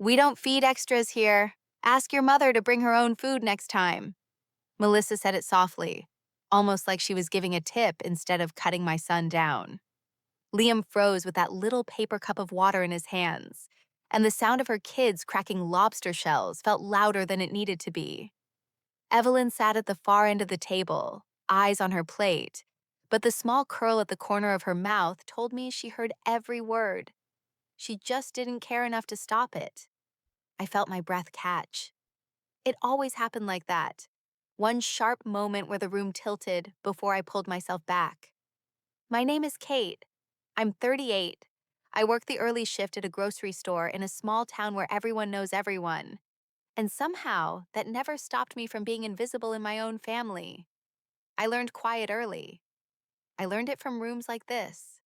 We don't feed extras here. Ask your mother to bring her own food next time. Melissa said it softly, almost like she was giving a tip instead of cutting my son down. Liam froze with that little paper cup of water in his hands, and the sound of her kids cracking lobster shells felt louder than it needed to be. Evelyn sat at the far end of the table, eyes on her plate, but the small curl at the corner of her mouth told me she heard every word. She just didn't care enough to stop it. I felt my breath catch. It always happened like that. One sharp moment where the room tilted before I pulled myself back. My name is Kate. I'm 38. I work the early shift at a grocery store in a small town where everyone knows everyone. And somehow, that never stopped me from being invisible in my own family. I learned quiet early. I learned it from rooms like this.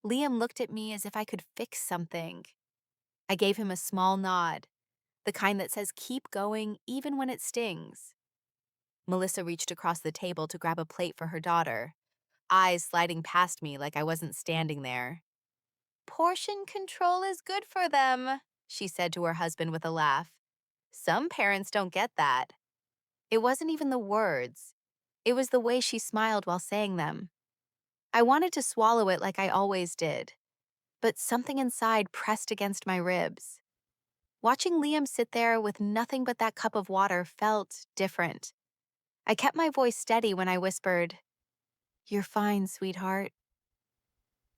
Liam looked at me as if I could fix something. I gave him a small nod, the kind that says keep going even when it stings. Melissa reached across the table to grab a plate for her daughter, eyes sliding past me like I wasn't standing there. Portion control is good for them, she said to her husband with a laugh. Some parents don't get that. It wasn't even the words. It was the way she smiled while saying them. I wanted to swallow it like I always did, but something inside pressed against my ribs. Watching Liam sit there with nothing but that cup of water felt different. I kept my voice steady when I whispered, "You're fine, sweetheart."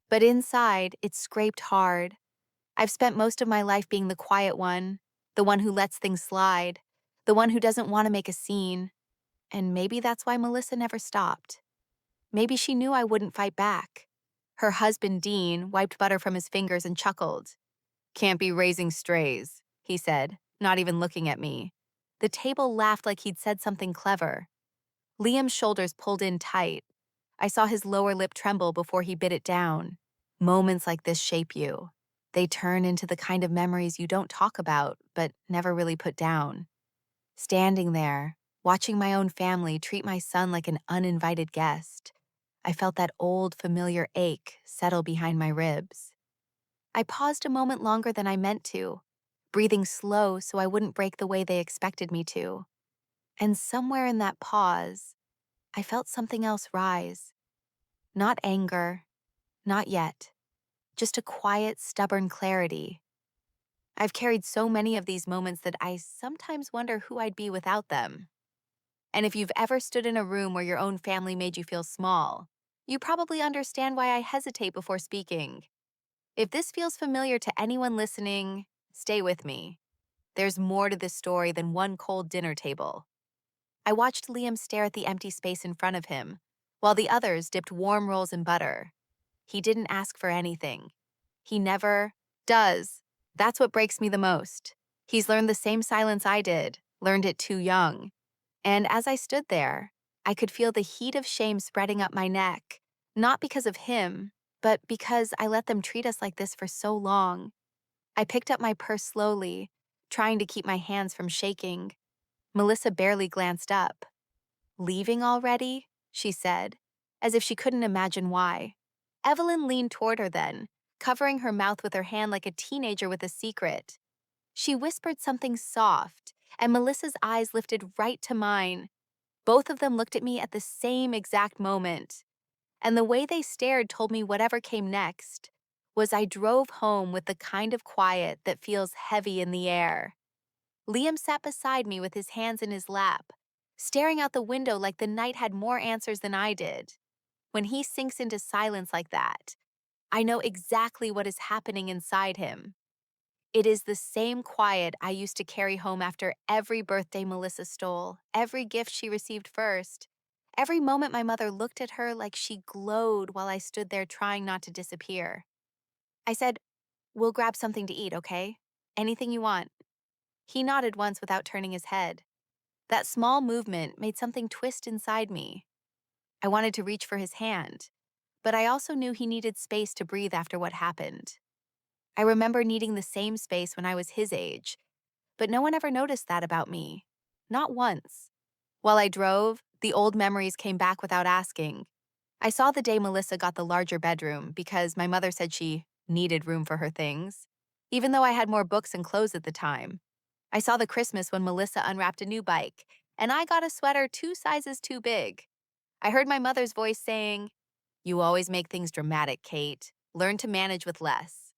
But inside, it scraped hard. I've spent most of my life being the quiet one, the one who lets things slide, the one who doesn't want to make a scene. And maybe that's why Melissa never stopped. Maybe she knew I wouldn't fight back. Her husband, Dean, wiped butter from his fingers and chuckled. "Can't be raising strays," he said, not even looking at me. The table laughed like he'd said something clever. Liam's shoulders pulled in tight. I saw his lower lip tremble before he bit it down. Moments like this shape you. They turn into the kind of memories you don't talk about, but never really put down. Standing there, watching my own family treat my son like an uninvited guest, I felt that old, familiar ache settle behind my ribs. I paused a moment longer than I meant to, breathing slow so I wouldn't break the way they expected me to. And somewhere in that pause, I felt something else rise. Not anger, not yet, just a quiet, stubborn clarity. I've carried so many of these moments that I sometimes wonder who I'd be without them. And if you've ever stood in a room where your own family made you feel small, you probably understand why I hesitate before speaking. If this feels familiar to anyone listening, stay with me. There's more to this story than one cold dinner table. I watched Liam stare at the empty space in front of him, while the others dipped warm rolls in butter. He didn't ask for anything. He never does. That's what breaks me the most. He's learned the same silence I did, learned it too young. And as I stood there, I could feel the heat of shame spreading up my neck, not because of him, but because I let them treat us like this for so long. I picked up my purse slowly, trying to keep my hands from shaking. Melissa barely glanced up. "Leaving already?" she said, as if she couldn't imagine why. Evelyn leaned toward her then, covering her mouth with her hand like a teenager with a secret. She whispered something soft, and Melissa's eyes lifted right to mine. Both of them looked at me at the same exact moment. And the way they stared told me whatever came next was I drove home with the kind of quiet that feels heavy in the air. Liam sat beside me with his hands in his lap, staring out the window like the night had more answers than I did. When he sinks into silence like that, I know exactly what is happening inside him. It is the same quiet I used to carry home after every birthday Melissa stole, every gift she received first, every moment my mother looked at her like she glowed while I stood there trying not to disappear. I said, "We'll grab something to eat, okay? Anything you want." He nodded once without turning his head. That small movement made something twist inside me. I wanted to reach for his hand, but I also knew he needed space to breathe after what happened. I remember needing the same space when I was his age, but no one ever noticed that about me. Not once. While I drove, the old memories came back without asking. I saw the day Melissa got the larger bedroom because my mother said she needed room for her things. even though I had more books and clothes at the time. I saw the Christmas when Melissa unwrapped a new bike, and I got a sweater 2 sizes too big. I heard my mother's voice saying, "You always make things dramatic, Kate. Learn to manage with less."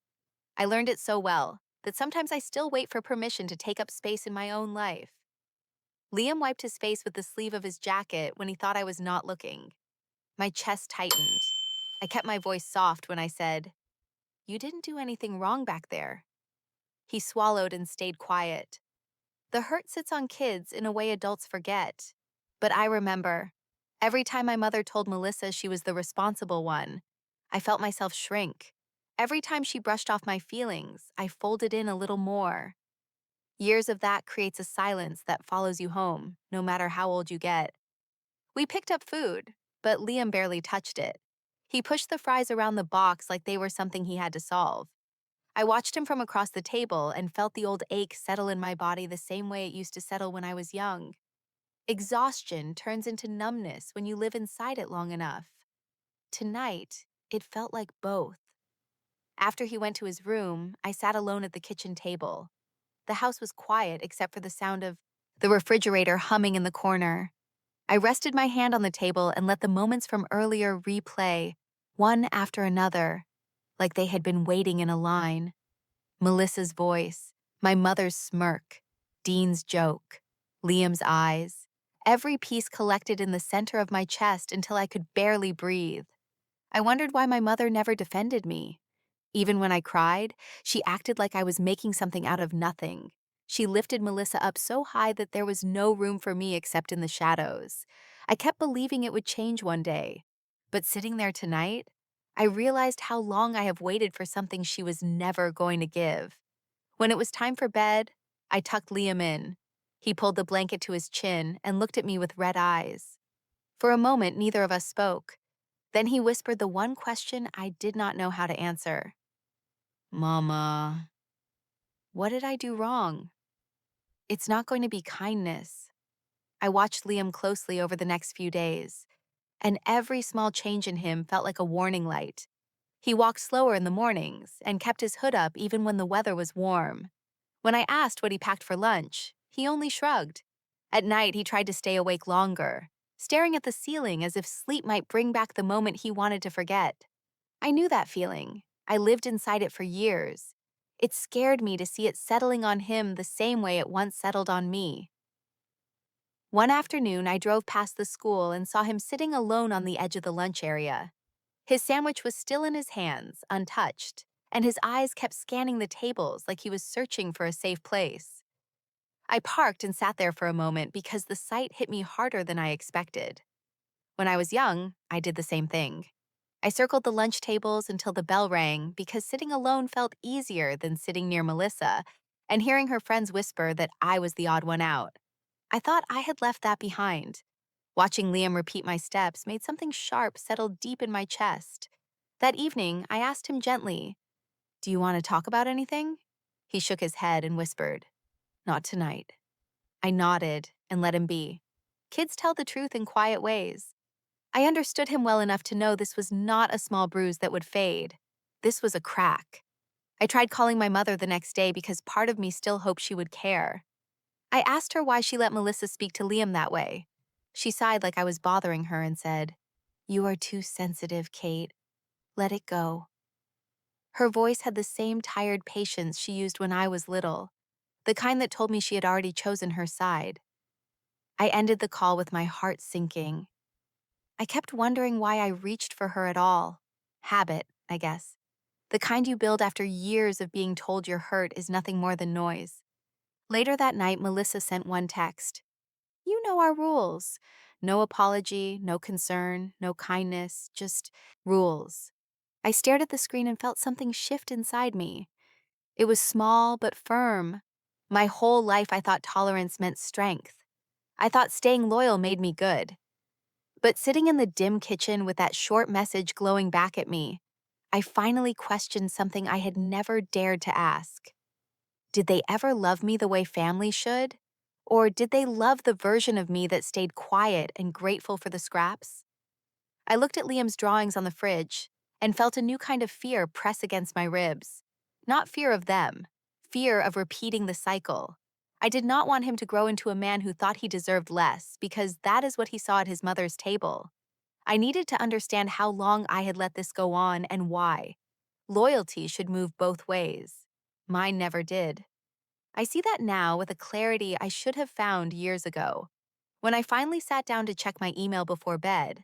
I learned it so well that sometimes I still wait for permission to take up space in my own life. Liam wiped his face with the sleeve of his jacket when he thought I was not looking. My chest tightened. I kept my voice soft when I said, "You didn't do anything wrong back there." He swallowed and stayed quiet. The hurt sits on kids in a way adults forget. But I remember. Every time my mother told Melissa she was the responsible one, I felt myself shrink. Every time she brushed off my feelings, I folded in a little more. Years of that creates a silence that follows you home, no matter how old you get. We picked up food, but Liam barely touched it. He pushed the fries around the box like they were something he had to solve. I watched him from across the table and felt the old ache settle in my body the same way it used to settle when I was young. Exhaustion turns into numbness when you live inside it long enough. Tonight, it felt like both. After he went to his room, I sat alone at the kitchen table. The house was quiet except for the sound of the refrigerator humming in the corner. I rested my hand on the table and let the moments from earlier replay, one after another, like they had been waiting in a line. Melissa's voice, my mother's smirk, Dean's joke, Liam's eyes, every piece collected in the center of my chest until I could barely breathe. I wondered why my mother never defended me. Even when I cried, she acted like I was making something out of nothing. She lifted Melissa up so high that there was no room for me except in the shadows. I kept believing it would change one day. But sitting there tonight, I realized how long I have waited for something she was never going to give. When it was time for bed, I tucked Liam in. He pulled the blanket to his chin and looked at me with red eyes. For a moment, neither of us spoke. Then he whispered the one question I did not know how to answer. "Mama, what did I do wrong?" "It's not going to be kindness." I watched Liam closely over the next few days, and every small change in him felt like a warning light. He walked slower in the mornings and kept his hood up even when the weather was warm. When I asked what he packed for lunch, he only shrugged. At night, he tried to stay awake longer, staring at the ceiling as if sleep might bring back the moment he wanted to forget. I knew that feeling. I lived inside it for years. It scared me to see it settling on him the same way it once settled on me. One afternoon, I drove past the school and saw him sitting alone on the edge of the lunch area. His sandwich was still in his hands, untouched, and his eyes kept scanning the tables like he was searching for a safe place. I parked and sat there for a moment because the sight hit me harder than I expected. When I was young, I did the same thing. I circled the lunch tables until the bell rang because sitting alone felt easier than sitting near Melissa and hearing her friends whisper that I was the odd one out. I thought I had left that behind. Watching Liam repeat my steps made something sharp settle deep in my chest. That evening, I asked him gently, "Do you want to talk about anything?" He shook his head and whispered, "Not tonight." I nodded and let him be. Kids tell the truth in quiet ways. I understood him well enough to know this was not a small bruise that would fade. This was a crack. I tried calling my mother the next day because part of me still hoped she would care. I asked her why she let Melissa speak to Liam that way. She sighed like I was bothering her and said, "You are too sensitive, Kate. Let it go." Her voice had the same tired patience she used when I was little, the kind that told me she had already chosen her side. I ended the call with my heart sinking. I kept wondering why I reached for her at all. Habit, I guess. The kind you build after years of being told your hurt is nothing more than noise. Later that night, Melissa sent one text. "You know our rules. No apology, no concern, no kindness, just rules." I stared at the screen and felt something shift inside me. It was small but firm. My whole life I thought tolerance meant strength. I thought staying loyal made me good. But sitting in the dim kitchen with that short message glowing back at me, I finally questioned something I had never dared to ask. Did they ever love me the way family should? Or did they love the version of me that stayed quiet and grateful for the scraps? I looked at Liam's drawings on the fridge and felt a new kind of fear press against my ribs. Not fear of them, fear of repeating the cycle. I did not want him to grow into a man who thought he deserved less, because that is what he saw at his mother's table. I needed to understand how long I had let this go on and why. Loyalty should move both ways. Mine never did. I see that now with a clarity I should have found years ago. When I finally sat down to check my email before bed,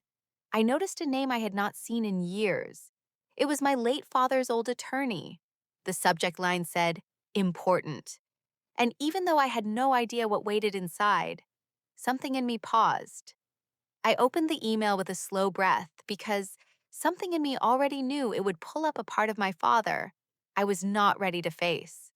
I noticed a name I had not seen in years. It was my late father's old attorney. The subject line said, "Important." And even though I had no idea what waited inside, something in me paused. I opened the email with a slow breath because something in me already knew it would pull up a part of my father I was not ready to face.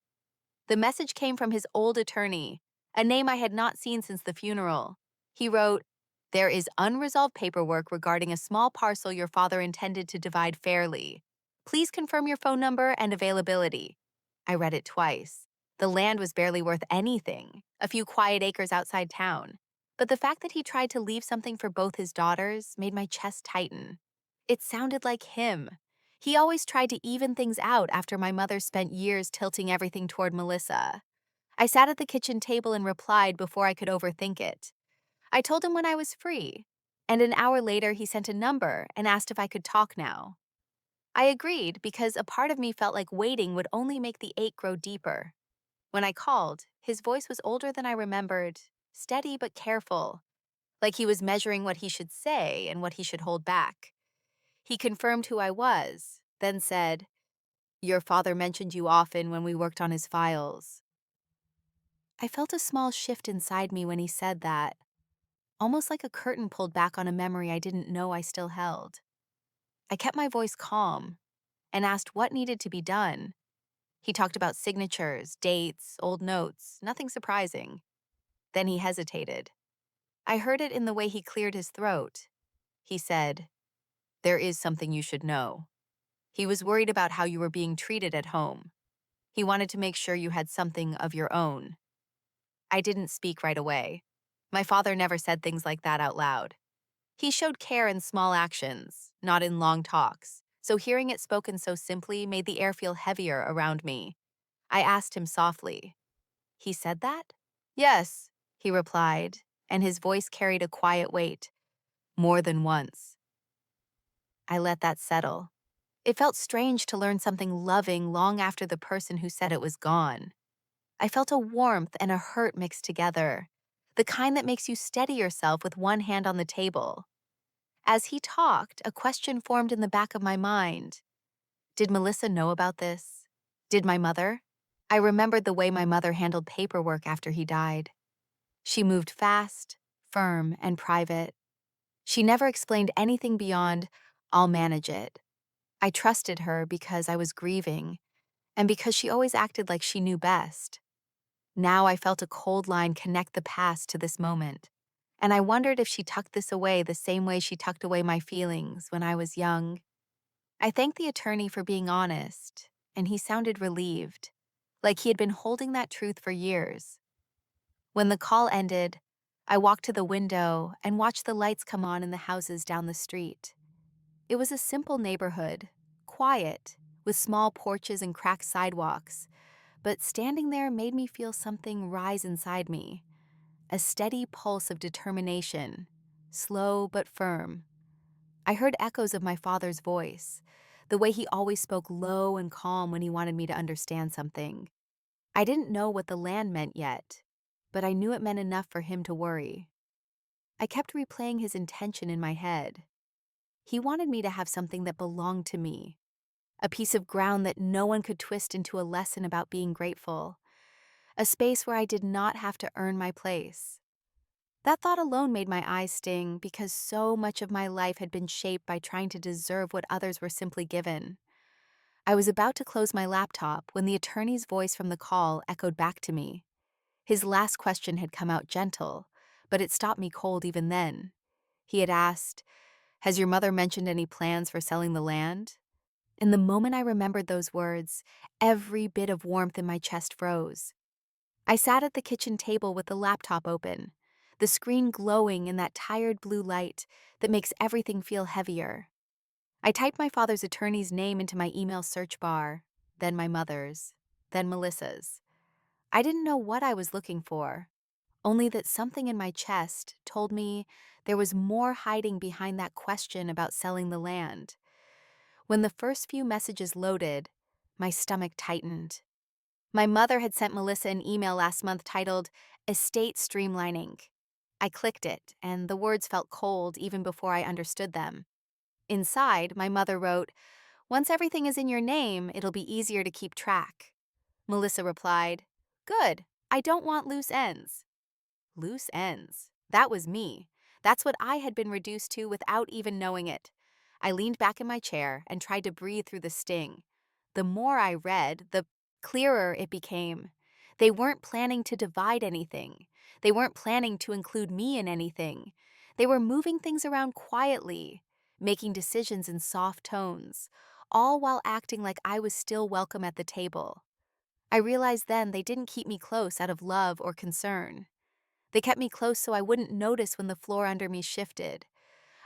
The message came from his old attorney, a name I had not seen since the funeral. He wrote, "There is unresolved paperwork regarding a small parcel your father intended to divide fairly. Please confirm your phone number and availability." I read it twice. The land was barely worth anything, a few quiet acres outside town. But the fact that he tried to leave something for both his daughters made my chest tighten. It sounded like him. He always tried to even things out after my mother spent years tilting everything toward Melissa. I sat at the kitchen table and replied before I could overthink it. I told him when I was free, and an hour later he sent a number and asked if I could talk now. I agreed because a part of me felt like waiting would only make the ache grow deeper. When I called, his voice was older than I remembered, steady but careful, like he was measuring what he should say and what he should hold back. He confirmed who I was, then said, "Your father mentioned you often when we worked on his files." I felt a small shift inside me when he said that, almost like a curtain pulled back on a memory I didn't know I still held. I kept my voice calm and asked what needed to be done. He talked about signatures, dates, old notes, nothing surprising. Then he hesitated. I heard it in the way he cleared his throat. He said, "There is something you should know." He was worried about how you were being treated at home. He wanted to make sure you had something of your own. I didn't speak right away. My father never said things like that out loud. He showed care in small actions, not in long talks, so hearing it spoken so simply made the air feel heavier around me. I asked him softly, "He said that?" "Yes," he replied, and his voice carried a quiet weight. "More than once." I let that settle. It felt strange to learn something loving long after the person who said it was gone. I felt a warmth and a hurt mixed together, the kind that makes you steady yourself with one hand on the table. As he talked, a question formed in the back of my mind. Did Melissa know about this? Did my mother? I remembered the way my mother handled paperwork after he died. She moved fast, firm, and private. She never explained anything beyond, "I'll manage it." I trusted her because I was grieving, and because she always acted like she knew best. Now I felt a cold line connect the past to this moment, and I wondered if she tucked this away the same way she tucked away my feelings when I was young. I thanked the attorney for being honest, and he sounded relieved, like he had been holding that truth for years. When the call ended, I walked to the window and watched the lights come on in the houses down the street. It was a simple neighborhood, quiet, with small porches and cracked sidewalks, but standing there made me feel something rise inside me, a steady pulse of determination, slow but firm. I heard echoes of my father's voice, the way he always spoke low and calm when he wanted me to understand something. I didn't know what the land meant yet, but I knew it meant enough for him to worry. I kept replaying his intention in my head. He wanted me to have something that belonged to me, a piece of ground that no one could twist into a lesson about being grateful, a space where I did not have to earn my place. That thought alone made my eyes sting because so much of my life had been shaped by trying to deserve what others were simply given. I was about to close my laptop when the attorney's voice from the call echoed back to me. His last question had come out gentle, but it stopped me cold even then. He had asked, "Has your mother mentioned any plans for selling the land?" And the moment I remembered those words, every bit of warmth in my chest froze. I sat at the kitchen table with the laptop open, the screen glowing in that tired blue light that makes everything feel heavier. I typed my father's attorney's name into my email search bar. then my mother's, then Melissa's. I didn't know what I was looking for, only that something in my chest told me there was more hiding behind that question about selling the land. When the first few messages loaded, my stomach tightened. My mother had sent Melissa an email last month titled Estate Streamlining. I clicked it, and the words felt cold even before I understood them. Inside, my mother wrote, "Once everything is in your name, it'll be easier to keep track." Melissa replied, "Good, I don't want loose ends." Loose ends. That was me. That's what I had been reduced to without even knowing it. I leaned back in my chair and tried to breathe through the sting. The more I read, the clearer it became. They weren't planning to divide anything. They weren't planning to include me in anything. They were moving things around quietly, making decisions in soft tones, all while acting like I was still welcome at the table. I realized then they didn't keep me close out of love or concern. They kept me close so I wouldn't notice when the floor under me shifted.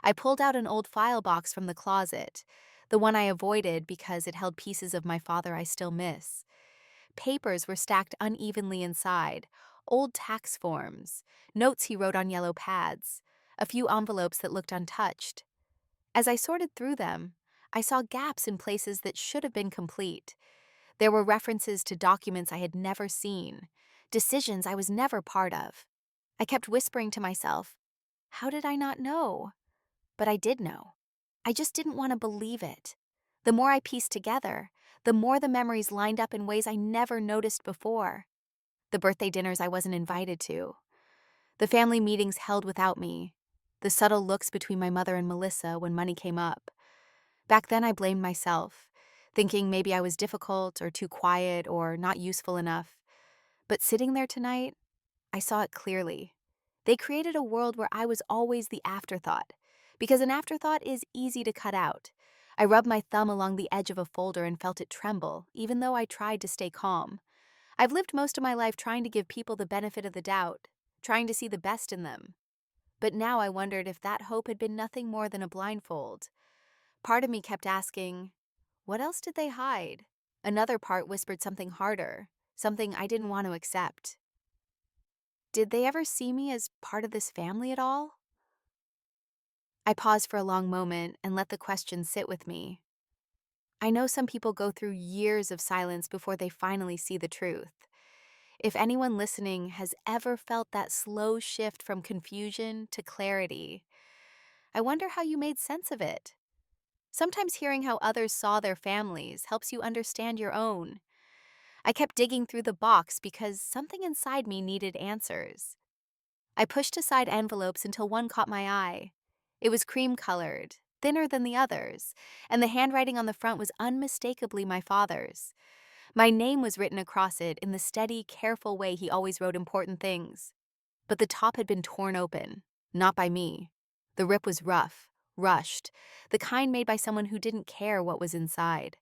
I pulled out an old file box from the closet, the one I avoided because it held pieces of my father I still miss. Papers were stacked unevenly inside, old tax forms, notes he wrote on yellow pads, a few envelopes that looked untouched. As I sorted through them, I saw gaps in places that should have been complete. There were references to documents I had never seen, decisions I was never part of. I kept whispering to myself, how did I not know? But I did know. I just didn't want to believe it. The more I pieced together, the more the memories lined up in ways I never noticed before. The birthday dinners I wasn't invited to, the family meetings held without me, the subtle looks between my mother and Melissa when money came up. Back then I blamed myself, thinking maybe I was difficult or too quiet or not useful enough. But sitting there tonight, I saw it clearly. They created a world where I was always the afterthought, because an afterthought is easy to cut out. I rubbed my thumb along the edge of a folder and felt it tremble, even though I tried to stay calm. I've lived most of my life trying to give people the benefit of the doubt, trying to see the best in them. But now I wondered if that hope had been nothing more than a blindfold. Part of me kept asking, what else did they hide? Another part whispered something harder, something I didn't want to accept. Did they ever see me as part of this family at all? I paused for a long moment and let the question sit with me. I know some people go through years of silence before they finally see the truth. If anyone listening has ever felt that slow shift from confusion to clarity, I wonder how you made sense of it. Sometimes hearing how others saw their families helps you understand your own. I kept digging through the box because something inside me needed answers. I pushed aside envelopes until one caught my eye. It was cream-colored, thinner than the others, and the handwriting on the front was unmistakably my father's. My name was written across it in the steady, careful way he always wrote important things. But the top had been torn open, not by me. The rip was rough, rushed, the kind made by someone who didn't care what was inside.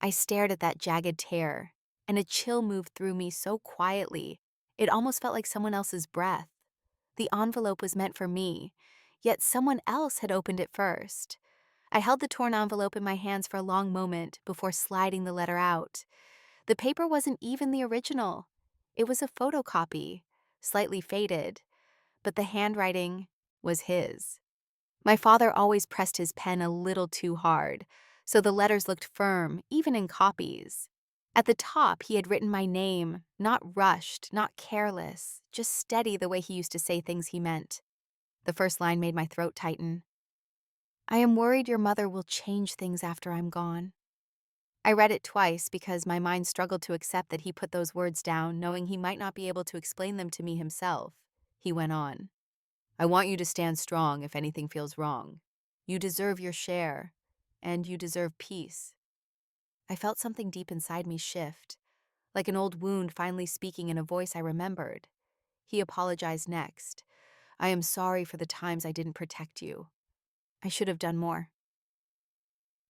I stared at that jagged tear, and a chill moved through me so quietly, it almost felt like someone else's breath. The envelope was meant for me, yet someone else had opened it first. I held the torn envelope in my hands for a long moment before sliding the letter out. The paper wasn't even the original. It was a photocopy, slightly faded, but the handwriting was his. My father always pressed his pen a little too hard, so the letters looked firm, even in copies. At the top, he had written my name, not rushed, not careless, just steady the way he used to say things he meant. The first line made my throat tighten. I am worried your mother will change things after I'm gone. I read it twice because my mind struggled to accept that he put those words down, knowing he might not be able to explain them to me himself. He went on. I want you to stand strong if anything feels wrong. You deserve your share, and you deserve peace. I felt something deep inside me shift, like an old wound finally speaking in a voice I remembered. He apologized next. I am sorry for the times I didn't protect you. I should have done more.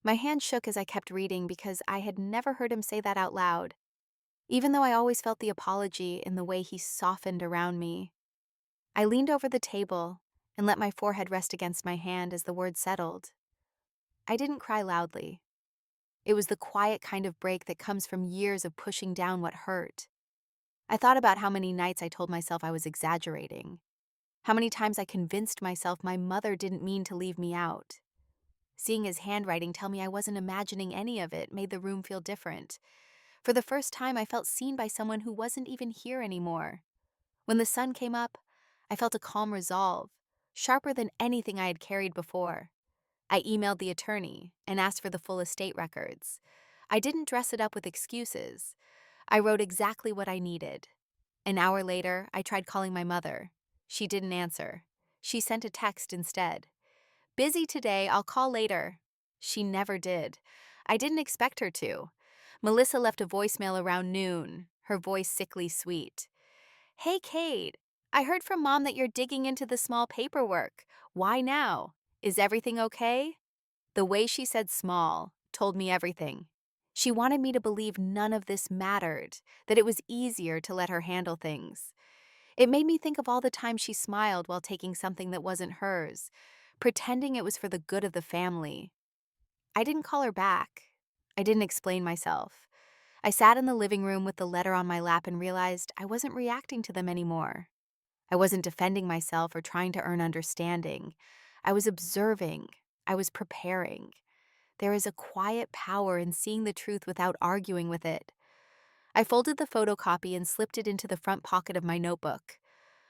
My hand shook as I kept reading because I had never heard him say that out loud, even though I always felt the apology in the way he softened around me. I leaned over the table and let my forehead rest against my hand as the words settled. I didn't cry loudly. It was the quiet kind of break that comes from years of pushing down what hurt. I thought about how many nights I told myself I was exaggerating, how many times I convinced myself my mother didn't mean to leave me out. Seeing his handwriting tell me I wasn't imagining any of it made the room feel different. For the first time, I felt seen by someone who wasn't even here anymore. When the sun came up, I felt a calm resolve, sharper than anything I had carried before. I emailed the attorney and asked for the full estate records. I didn't dress it up with excuses. I wrote exactly what I needed. An hour later, I tried calling my mother. She didn't answer. She sent a text instead. "Busy today, I'll call later." She never did. I didn't expect her to. Melissa left a voicemail around noon, her voice sickly sweet. "Hey, Kate, I heard from Mom that you're digging into the small paperwork. Why now? Is everything okay?" The way she said small told me everything. She wanted me to believe none of this mattered, that it was easier to let her handle things. It made me think of all the times she smiled while taking something that wasn't hers, pretending it was for the good of the family. I didn't call her back. I didn't explain myself. I sat in the living room with the letter on my lap and realized I wasn't reacting to them anymore. I wasn't defending myself or trying to earn understanding. I was observing. I was preparing. There is a quiet power in seeing the truth without arguing with it. I folded the photocopy and slipped it into the front pocket of my notebook.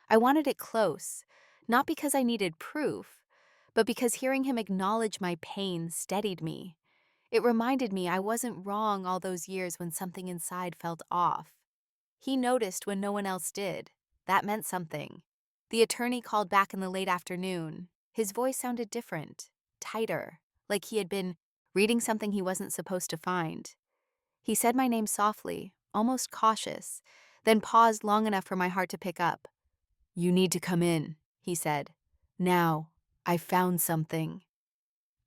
I wanted it close, not because I needed proof, but because hearing him acknowledge my pain steadied me. It reminded me I wasn't wrong all those years when something inside felt off. He noticed when no one else did. That meant something. The attorney called back in the late afternoon. His voice sounded different, tighter, like he had been reading something he wasn't supposed to find. He said my name softly, almost cautious, then paused long enough for my heart to pick up. "You need to come in," he said. "Now, I found something."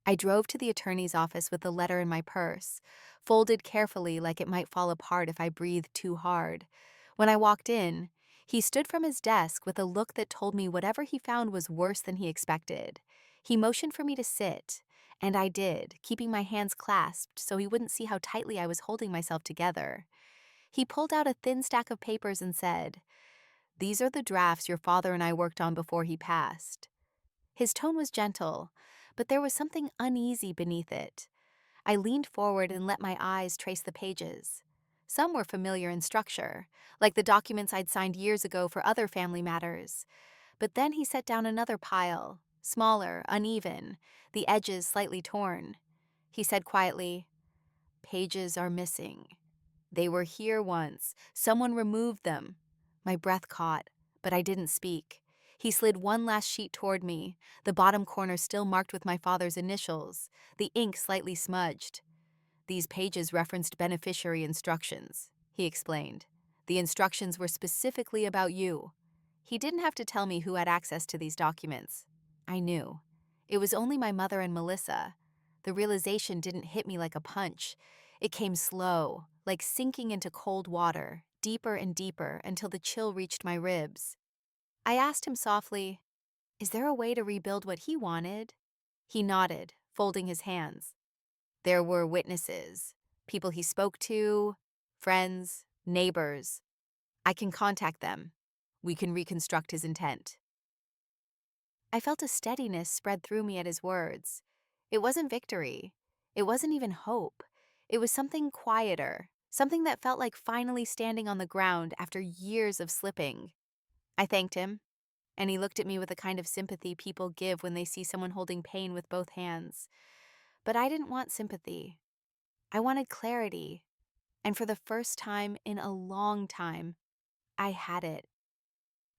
I drove to the attorney's office with the letter in my purse, folded carefully like it might fall apart if I breathed too hard. When I walked in, he stood from his desk with a look that told me whatever he found was worse than he expected. He motioned for me to sit, and I did, keeping my hands clasped so he wouldn't see how tightly I was holding myself together. He pulled out a thin stack of papers and said, "These are the drafts your father and I worked on before he passed." His tone was gentle, but there was something uneasy beneath it. I leaned forward and let my eyes trace the pages. Some were familiar in structure, like the documents I'd signed years ago for other family matters. But then he set down another pile, smaller, uneven, the edges slightly torn. He said quietly, "Pages are missing. They were here once. Someone removed them." My breath caught, but I didn't speak. He slid one last sheet toward me, the bottom corner still marked with my father's initials, the ink slightly smudged. "These pages referenced beneficiary instructions," he explained. "The instructions were specifically about you." He didn't have to tell me who had access to these documents. I knew. It was only my mother and Melissa. The realization didn't hit me like a punch. It came slow, like sinking into cold water, deeper and deeper until the chill reached my ribs. I asked him softly, "Is there a way to rebuild what he wanted?" He nodded, folding his hands. "There were witnesses, people he spoke to, friends, neighbors. I can contact them. We can reconstruct his intent." I felt a steadiness spread through me at his words. It wasn't victory. It wasn't even hope. It was something quieter, something that felt like finally standing on the ground after years of slipping. I thanked him, and he looked at me with the kind of sympathy people give when they see someone holding pain with both hands. But I didn't want sympathy. I wanted clarity, and for the first time in a long time, I had it.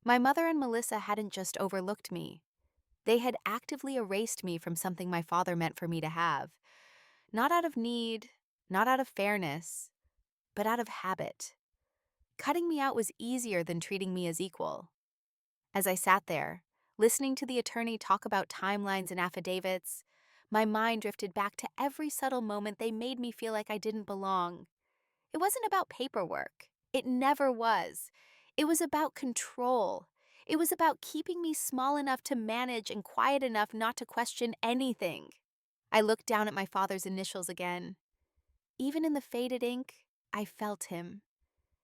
My mother and Melissa hadn't just overlooked me. They had actively erased me from something my father meant for me to have. Not out of need, not out of fairness, but out of habit. Cutting me out was easier than treating me as equal. As I sat there, listening to the attorney talk about timelines and affidavits, my mind drifted back to every subtle moment they made me feel like I didn't belong. It wasn't about paperwork. It never was. It was about control. It was about keeping me small enough to manage and quiet enough not to question anything. I looked down at my father's initials again. even in the faded ink, I felt him.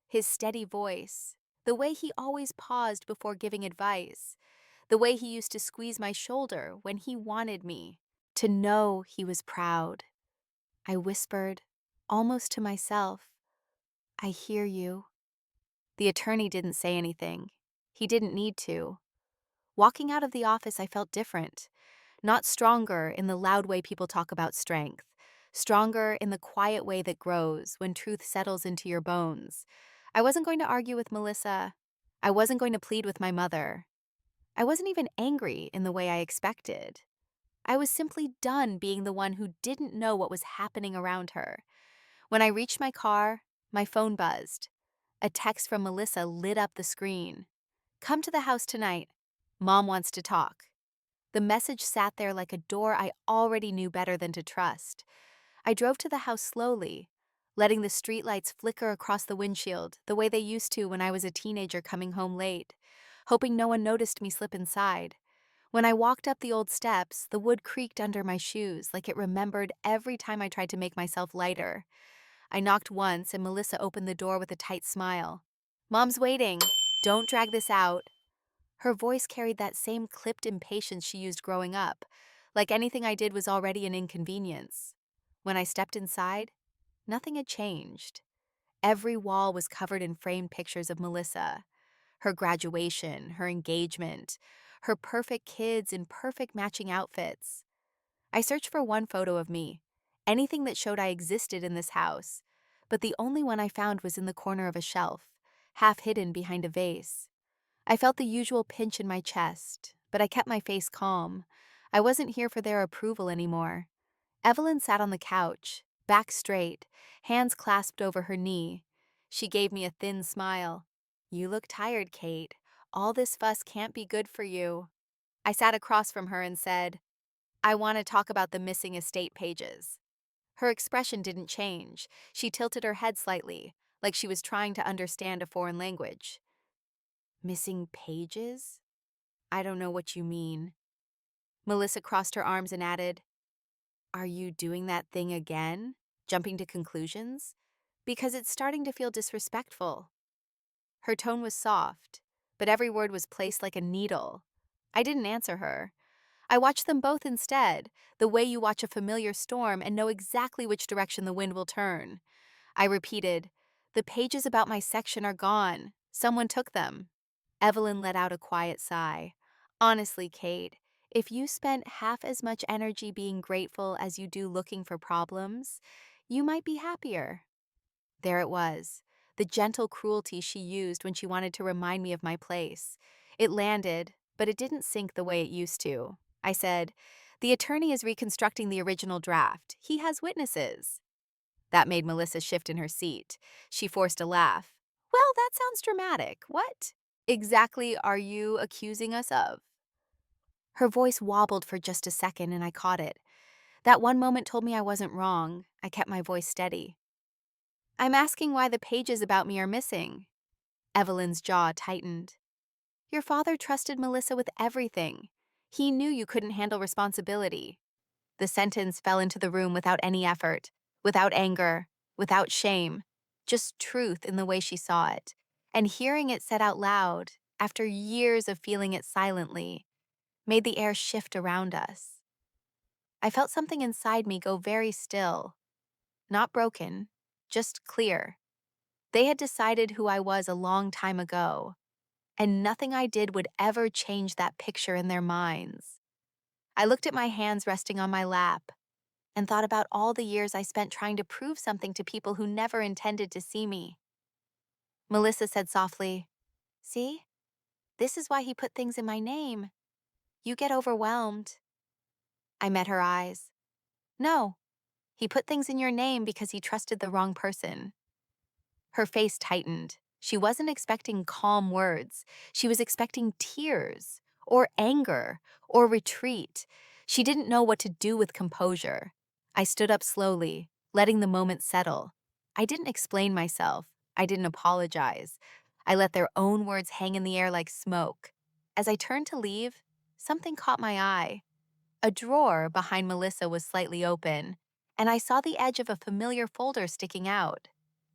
His steady voice, the way he always paused before giving advice, the way he used to squeeze my shoulder when he wanted me to know he was proud. I whispered, almost to myself, I hear you. The attorney didn't say anything. He didn't need to. Walking out of the office, I felt different. Not stronger in the loud way people talk about strength, stronger in the quiet way that grows when truth settles into your bones. I wasn't going to argue with Melissa. I wasn't going to plead with my mother. I wasn't even angry in the way I expected. I was simply done being the one who didn't know what was happening around her. When I reached my car, my phone buzzed. A text from Melissa lit up the screen. Come to the house tonight. Mom wants to talk. The message sat there like a door I already knew better than to trust. I drove to the house slowly, letting the streetlights flicker across the windshield the way they used to when I was a teenager coming home late, hoping no one noticed me slip inside. When I walked up the old steps, the wood creaked under my shoes like it remembered every time I tried to make myself lighter. I knocked once and Melissa opened the door with a tight smile. Mom's waiting. Don't drag this out. Her voice carried that same clipped impatience she used growing up, like anything I did was already an inconvenience. When I stepped inside, nothing had changed. Every wall was covered in framed pictures of Melissa. Her graduation, her engagement, her perfect kids in perfect matching outfits. I searched for one photo of me, anything that showed I existed in this house, but the only one I found was in the corner of a shelf, half hidden behind a vase. I felt the usual pinch in my chest, but I kept my face calm. I wasn't here for their approval anymore. Evelyn sat on the couch, back straight, hands clasped over her knee. She gave me a thin smile. You look tired, Kate. All this fuss can't be good for you. I sat across from her and said, I want to talk about the missing estate pages. Her expression didn't change. She tilted her head slightly, like she was trying to understand a foreign language. Missing pages? I don't know what you mean. Melissa crossed her arms and added, Are you doing that thing again? Jumping to conclusions? Because it's starting to feel disrespectful. Her tone was soft, but every word was placed like a needle. I didn't answer her. I watched them both instead, the way you watch a familiar storm and know exactly which direction the wind will turn. I repeated, The pages about my section are gone. Someone took them. Evelyn let out a quiet sigh. Honestly, Kate, if you spent half as much energy being grateful as you do looking for problems, you might be happier. There it was, the gentle cruelty she used when she wanted to remind me of my place. It landed, but it didn't sink the way it used to. I said, The attorney is reconstructing the original draft. He has witnesses. That made Melissa shift in her seat. She forced a laugh. Well, that sounds dramatic. What exactly are you accusing us of? Her voice wobbled for just a second and I caught it. That one moment told me I wasn't wrong. I kept my voice steady. I'm asking why the pages about me are missing. Evelyn's jaw tightened. Your father trusted Melissa with everything. He knew you couldn't handle responsibility. The sentence fell into the room without any effort, without anger, without shame, just truth in the way she saw it. And hearing it said out loud, after years of feeling it silently, made the air shift around us. I felt something inside me go very still. Not broken, just clear. They had decided who I was a long time ago, and nothing I did would ever change that picture in their minds. I looked at my hands resting on my lap and thought about all the years I spent trying to prove something to people who never intended to see me. Melissa said softly, See? This is why he put things in my name. You get overwhelmed. I met her eyes. No, he put things in your name because he trusted the wrong person. Her face tightened. She wasn't expecting calm words. She was expecting tears, or anger, or retreat. She didn't know what to do with composure. I stood up slowly, letting the moment settle. I didn't explain myself. I didn't apologize. I let their own words hang in the air like smoke. As I turned to leave, something caught my eye. A drawer behind Melissa was slightly open, and I saw the edge of a familiar folder sticking out.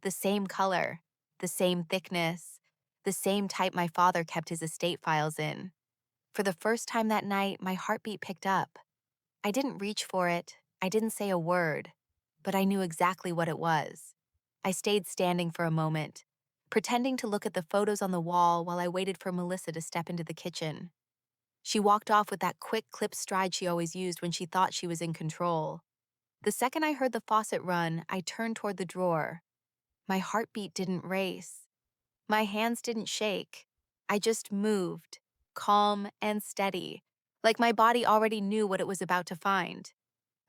The same color, the same thickness, the same type my father kept his estate files in. For the first time that night, my heartbeat picked up. I didn't reach for it, I didn't say a word, but I knew exactly what it was. I stayed standing for a moment, pretending to look at the photos on the wall while I waited for Melissa to step into the kitchen. She walked off with that quick clip stride she always used when she thought she was in control. The second I heard the faucet run, I turned toward the drawer. My heartbeat didn't race. My hands didn't shake. I just moved, calm and steady, like my body already knew what it was about to find.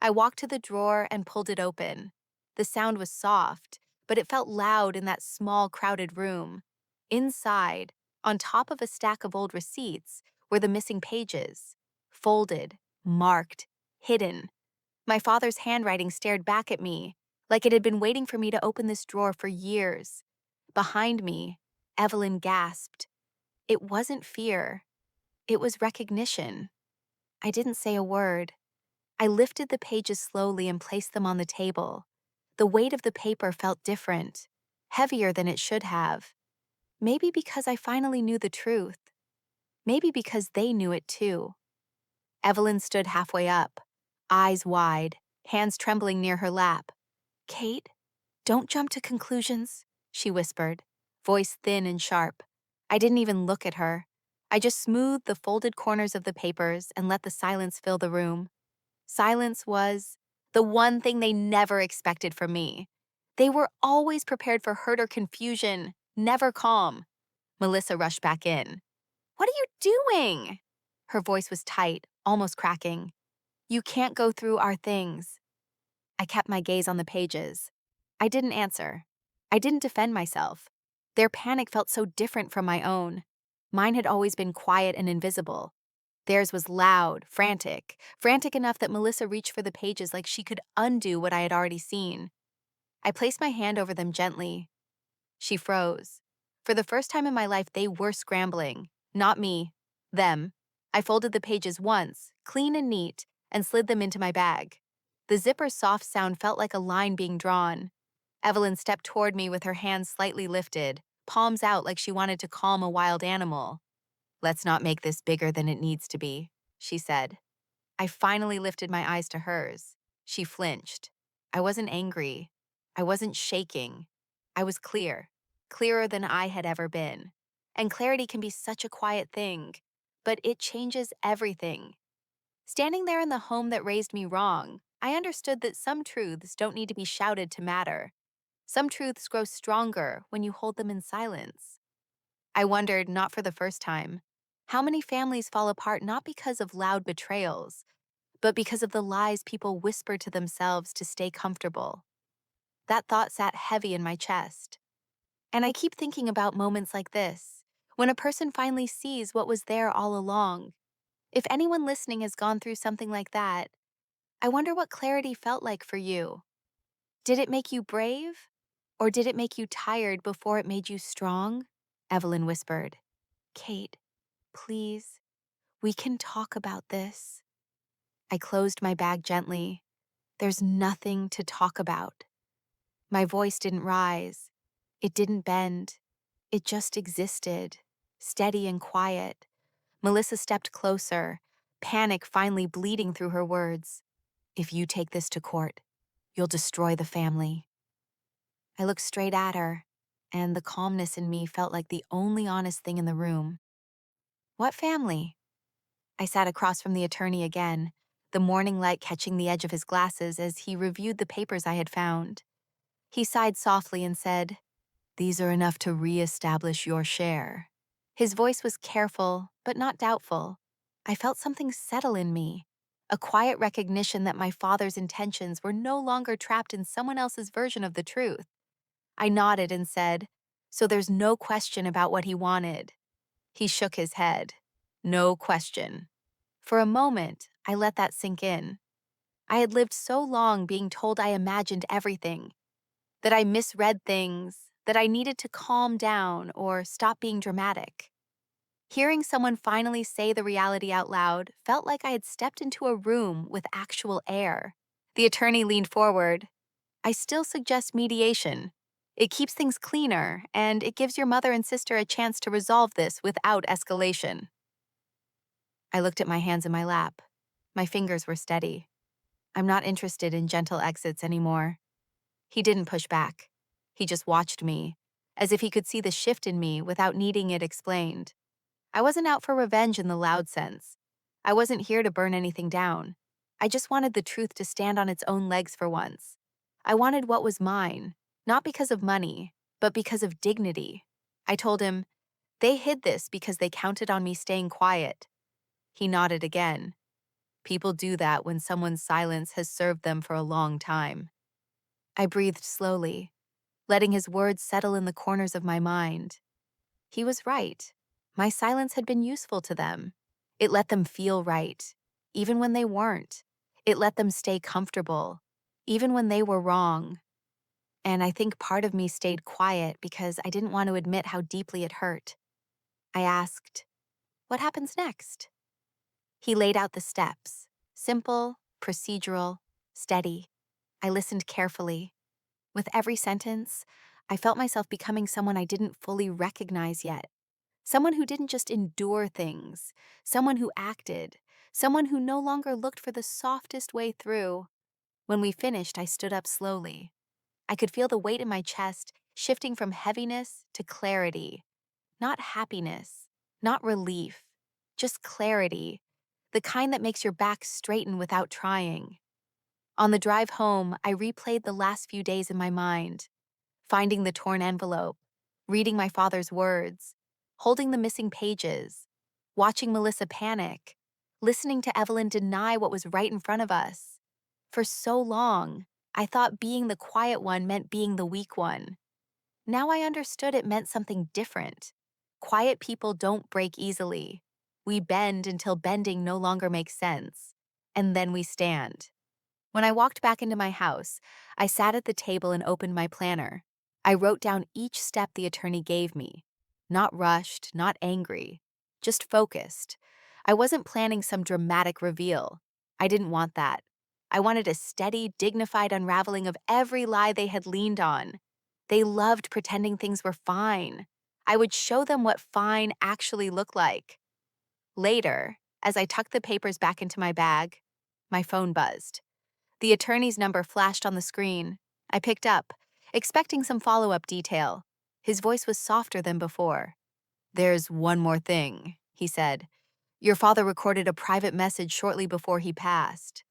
I walked to the drawer and pulled it open. The sound was soft, but it felt loud in that small, crowded room. Inside, on top of a stack of old receipts, were the missing pages. Folded, marked, hidden. My father's handwriting stared back at me, like it had been waiting for me to open this drawer for years. Behind me, Evelyn gasped. It wasn't fear. It was recognition. I didn't say a word. I lifted the pages slowly and placed them on the table. The weight of the paper felt different, heavier than it should have. Maybe because I finally knew the truth. Maybe because they knew it too. Evelyn stood halfway up, eyes wide, hands trembling near her lap. "Kate, don't jump to conclusions," she whispered, voice thin and sharp. I didn't even look at her. I just smoothed the folded corners of the papers and let the silence fill the room. Silence was the one thing they never expected from me. They were always prepared for hurt or confusion, never calm. Melissa rushed back in. "What are you doing?" Her voice was tight, almost cracking. "You can't go through our things." I kept my gaze on the pages. I didn't answer. I didn't defend myself. Their panic felt so different from my own. Mine had always been quiet and invisible. Theirs was loud, frantic enough that Melissa reached for the pages like she could undo what I had already seen. I placed my hand over them gently. She froze. For the first time in my life, they were scrambling. Not me. Them. I folded the pages once, clean and neat, and slid them into my bag. The zipper's soft sound felt like a line being drawn. Evelyn stepped toward me with her hands slightly lifted, palms out like she wanted to calm a wild animal. "Let's not make this bigger than it needs to be," she said. I finally lifted my eyes to hers. She flinched. I wasn't angry. I wasn't shaking. I was clear, clearer than I had ever been. And clarity can be such a quiet thing, but it changes everything. Standing there in the home that raised me wrong, I understood that some truths don't need to be shouted to matter. Some truths grow stronger when you hold them in silence. I wondered, not for the first time, how many families fall apart not because of loud betrayals, but because of the lies people whisper to themselves to stay comfortable. That thought sat heavy in my chest. And I keep thinking about moments like this, when a person finally sees what was there all along. If anyone listening has gone through something like that, I wonder what clarity felt like for you. Did it make you brave? Or did it make you tired before it made you strong? Evelyn whispered. "Kate, please, we can talk about this." I closed my bag gently. There's nothing to talk about. My voice didn't rise. It didn't bend. It just existed, steady and quiet. Melissa stepped closer, panic finally bleeding through her words. "If you take this to court, you'll destroy the family." I looked straight at her, and the calmness in me felt like the only honest thing in the room. "What family?" I sat across from the attorney again, the morning light catching the edge of his glasses as he reviewed the papers I had found. He sighed softly and said, "These are enough to re-establish your share." His voice was careful, but not doubtful. I felt something settle in me, a quiet recognition that my father's intentions were no longer trapped in someone else's version of the truth. I nodded and said, "So there's no question about what he wanted." He shook his head. "No question." For a moment, I let that sink in. I had lived so long being told I imagined everything, that I misread things, that I needed to calm down or stop being dramatic. Hearing someone finally say the reality out loud felt like I had stepped into a room with actual air. The attorney leaned forward. I still suggest mediation. It keeps things cleaner, and it gives your mother and sister a chance to resolve this without escalation. I looked at my hands in my lap. My fingers were steady. I'm not interested in gentle exits anymore. He didn't push back. He just watched me, as if he could see the shift in me without needing it explained. I wasn't out for revenge in the loud sense. I wasn't here to burn anything down. I just wanted the truth to stand on its own legs for once. I wanted what was mine, not because of money, but because of dignity. I told him, they hid this because they counted on me staying quiet. He nodded again. People do that when someone's silence has served them for a long time. I breathed slowly, letting his words settle in the corners of my mind. He was right. My silence had been useful to them. It let them feel right, even when they weren't. It let them stay comfortable, even when they were wrong. And I think part of me stayed quiet because I didn't want to admit how deeply it hurt. I asked, "What happens next?" He laid out the steps, simple, procedural, steady. I listened carefully. With every sentence, I felt myself becoming someone I didn't fully recognize yet. Someone who didn't just endure things, someone who acted, someone who no longer looked for the softest way through. When we finished, I stood up slowly. I could feel the weight in my chest shifting from heaviness to clarity. Not happiness, not relief, just clarity, the kind that makes your back straighten without trying. On the drive home, I replayed the last few days in my mind, finding the torn envelope, reading my father's words, holding the missing pages, watching Melissa panic, listening to Evelyn deny what was right in front of us. For so long, I thought being the quiet one meant being the weak one. Now I understood it meant something different. Quiet people don't break easily. We bend until bending no longer makes sense. And then we stand. When I walked back into my house, I sat at the table and opened my planner. I wrote down each step the attorney gave me. Not rushed, not angry, just focused. I wasn't planning some dramatic reveal. I didn't want that. I wanted a steady, dignified unraveling of every lie they had leaned on. They loved pretending things were fine. I would show them what fine actually looked like. Later, as I tucked the papers back into my bag, my phone buzzed. The attorney's number flashed on the screen. I picked up, expecting some follow-up detail. His voice was softer than before. "There's one more thing," he said. "Your father recorded a private message shortly before he passed."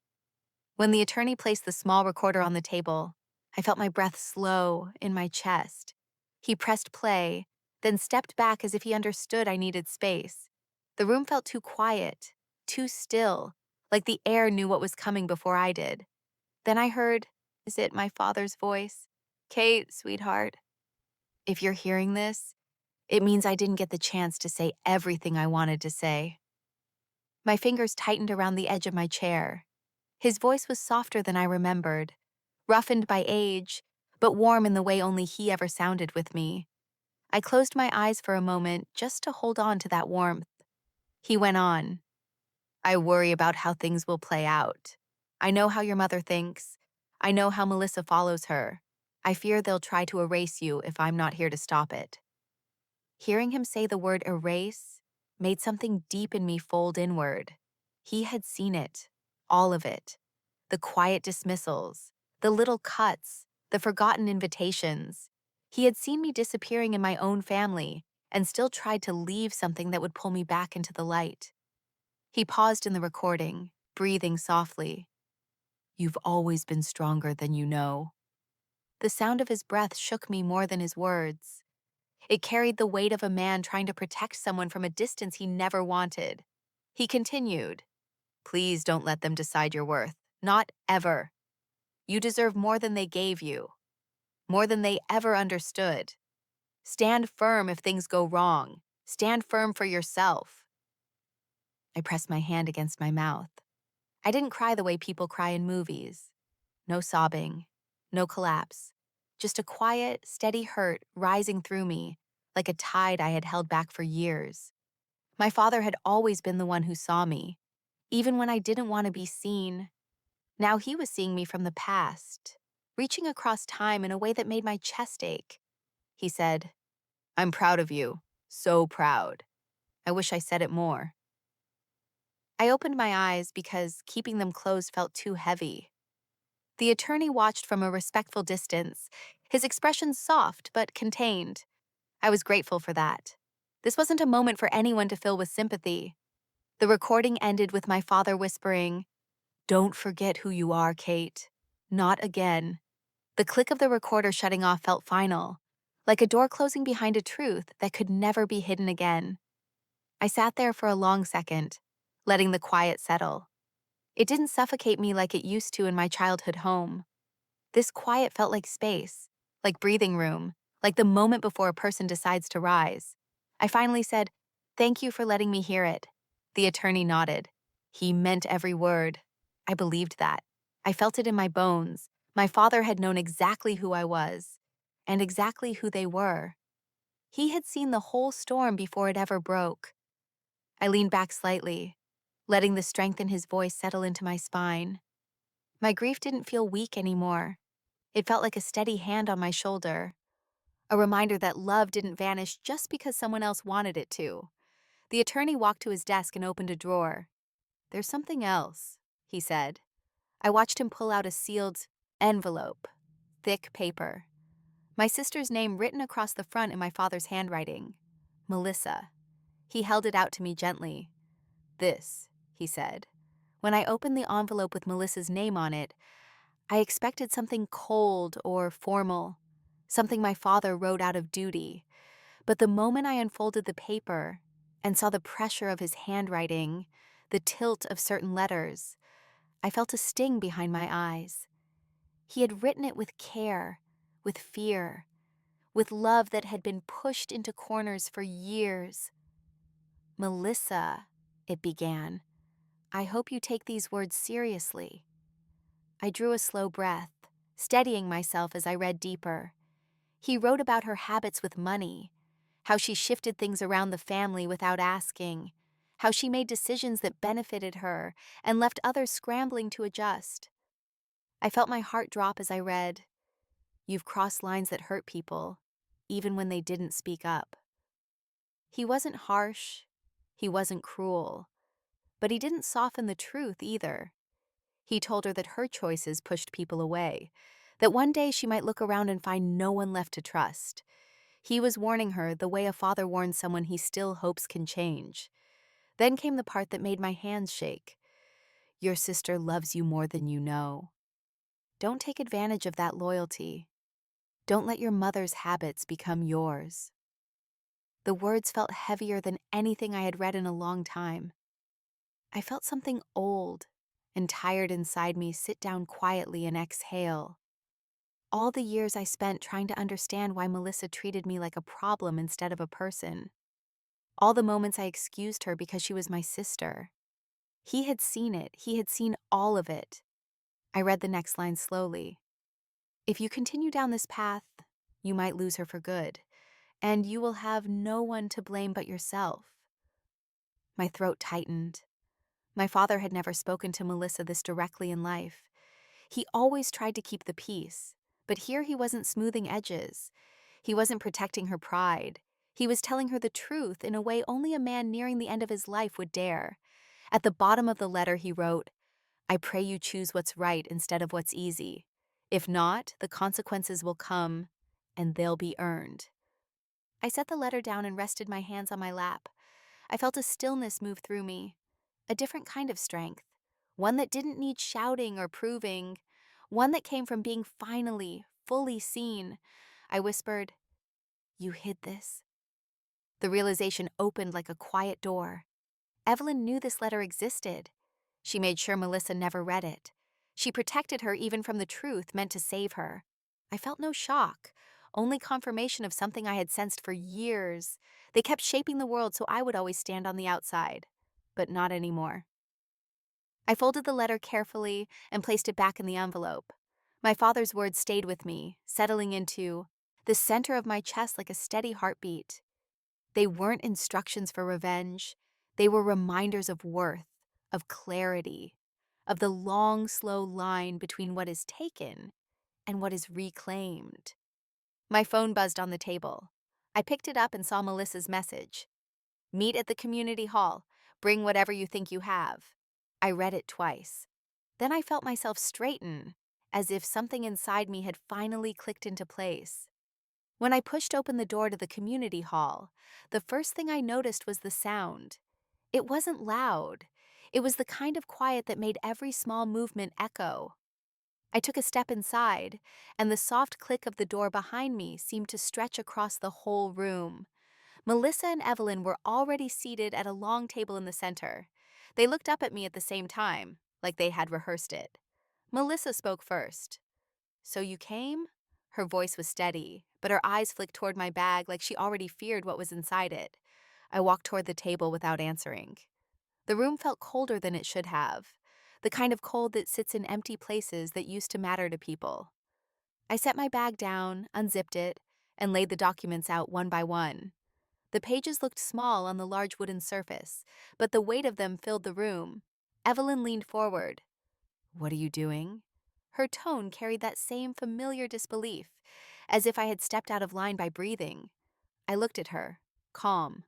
When the attorney placed the small recorder on the table, I felt my breath slow in my chest. He pressed play, then stepped back as if he understood I needed space. The room felt too quiet, too still, like the air knew what was coming before I did. Then I heard, is it my father's voice? "Kate, sweetheart, if you're hearing this, it means I didn't get the chance to say everything I wanted to say." My fingers tightened around the edge of my chair. His voice was softer than I remembered, roughened by age, but warm in the way only he ever sounded with me. I closed my eyes for a moment just to hold on to that warmth. He went on, "I worry about how things will play out. I know how your mother thinks. I know how Melissa follows her. I fear they'll try to erase you if I'm not here to stop it." Hearing him say the word erase made something deep in me fold inward. He had seen it, all of it. The quiet dismissals, the little cuts, the forgotten invitations. He had seen me disappearing in my own family and still tried to leave something that would pull me back into the light. He paused in the recording, breathing softly. "You've always been stronger than you know." The sound of his breath shook me more than his words. It carried the weight of a man trying to protect someone from a distance he never wanted. He continued, "Please don't let them decide your worth. Not ever. You deserve more than they gave you, more than they ever understood. Stand firm if things go wrong. Stand firm for yourself." I pressed my hand against my mouth. I didn't cry the way people cry in movies. No sobbing, no collapse. Just a quiet, steady hurt rising through me, like a tide I had held back for years. My father had always been the one who saw me, even when I didn't want to be seen. Now he was seeing me from the past, reaching across time in a way that made my chest ache. He said, "I'm proud of you. So proud. I wish I said it more." I opened my eyes because keeping them closed felt too heavy. The attorney watched from a respectful distance, his expression soft but contained. I was grateful for that. This wasn't a moment for anyone to fill with sympathy. The recording ended with my father whispering, "Don't forget who you are, Kate. Not again." The click of the recorder shutting off felt final, like a door closing behind a truth that could never be hidden again. I sat there for a long second, letting the quiet settle. It didn't suffocate me like it used to in my childhood home. This quiet felt like space, like breathing room, like the moment before a person decides to rise. I finally said, "Thank you for letting me hear it." The attorney nodded. He meant every word. I believed that. I felt it in my bones. My father had known exactly who I was, and exactly who they were. He had seen the whole storm before it ever broke. I leaned back slightly, letting the strength in his voice settle into my spine. My grief didn't feel weak anymore. It felt like a steady hand on my shoulder, a reminder that love didn't vanish just because someone else wanted it to. The attorney walked to his desk and opened a drawer. "There's something else," he said. I watched him pull out a sealed envelope, thick paper. My sister's name written across the front in my father's handwriting. Melissa. He held it out to me gently. "This," he said. When I opened the envelope with Melissa's name on it, I expected something cold or formal, something my father wrote out of duty. But the moment I unfolded the paper and saw the pressure of his handwriting, the tilt of certain letters, I felt a sting behind my eyes. He had written it with care, with fear, with love that had been pushed into corners for years. "Melissa," it began, "I hope you take these words seriously." I drew a slow breath, steadying myself as I read deeper. He wrote about her habits with money, how she shifted things around the family without asking, how she made decisions that benefited her and left others scrambling to adjust. I felt my heart drop as I read, "You've crossed lines that hurt people, even when they didn't speak up." He wasn't harsh, he wasn't cruel, but he didn't soften the truth either. He told her that her choices pushed people away, that one day she might look around and find no one left to trust. He was warning her the way a father warns someone he still hopes can change. Then came the part that made my hands shake. "Your sister loves you more than you know. Don't take advantage of that loyalty. Don't let your mother's habits become yours." The words felt heavier than anything I had read in a long time. I felt something old and tired inside me sit down quietly and exhale. All the years I spent trying to understand why Melissa treated me like a problem instead of a person. All the moments I excused her because she was my sister. He had seen it. He had seen all of it. I read the next line slowly. "If you continue down this path, you might lose her for good, and you will have no one to blame but yourself." My throat tightened. My father had never spoken to Melissa this directly in life. He always tried to keep the peace, but here he wasn't smoothing edges. He wasn't protecting her pride. He was telling her the truth in a way only a man nearing the end of his life would dare. At the bottom of the letter he wrote, "I pray you choose what's right instead of what's easy. If not, the consequences will come, and they'll be earned." I set the letter down and rested my hands on my lap. I felt a stillness move through me, a different kind of strength, one that didn't need shouting or proving, one that came from being finally, fully seen. I whispered, "You hid this." The realization opened like a quiet door. Evelyn knew this letter existed. She made sure Melissa never read it. She protected her even from the truth meant to save her. I felt no shock, only confirmation of something I had sensed for years. They kept shaping the world so I would always stand on the outside. But not anymore. I folded the letter carefully and placed it back in the envelope. My father's words stayed with me, settling into the center of my chest like a steady heartbeat. They weren't instructions for revenge. They were reminders of worth, of clarity. of the long, slow line between what is taken and what is reclaimed. My phone buzzed on the table. I picked it up and saw Melissa's message. Meet at the community hall. Bring whatever you think you have. I read it twice. Then I felt myself straighten, as if something inside me had finally clicked into place. When I pushed open the door to the community hall, the first thing I noticed was the sound. It wasn't loud. It was the kind of quiet that made every small movement echo. I took a step inside, and the soft click of the door behind me seemed to stretch across the whole room. Melissa and Evelyn were already seated at a long table in the center. They looked up at me at the same time, like they had rehearsed it. Melissa spoke first. So you came? Her voice was steady, but her eyes flicked toward my bag like she already feared what was inside it. I walked toward the table without answering. The room felt colder than it should have, the kind of cold that sits in empty places that used to matter to people. I set my bag down, unzipped it, and laid the documents out one by one. The pages looked small on the large wooden surface, but the weight of them filled the room. Evelyn leaned forward. What are you doing? Her tone carried that same familiar disbelief, as if I had stepped out of line by breathing. I looked at her, calm.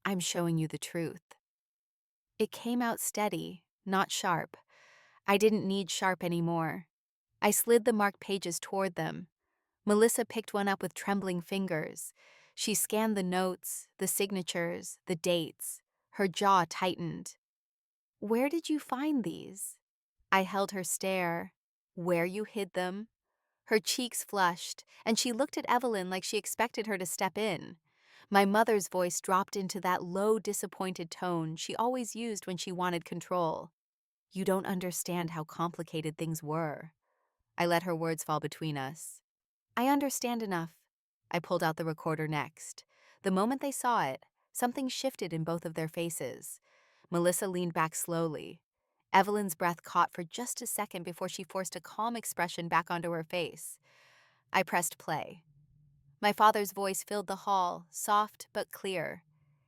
I'm showing you the truth. It came out steady, not sharp. I didn't need sharp anymore. I slid the marked pages toward them. Melissa picked one up with trembling fingers. She scanned the notes, the signatures, the dates. Her jaw tightened. Where did you find these? I held her stare. Where you hid them? Her cheeks flushed, and she looked at Evelyn like she expected her to step in. My mother's voice dropped into that low, disappointed tone she always used when she wanted control. You don't understand how complicated things were. I let her words fall between us. I understand enough. I pulled out the recorder next. The moment they saw it, something shifted in both of their faces. Melissa leaned back slowly. Evelyn's breath caught for just a second before she forced a calm expression back onto her face. I pressed play. My father's voice filled the hall, soft but clear.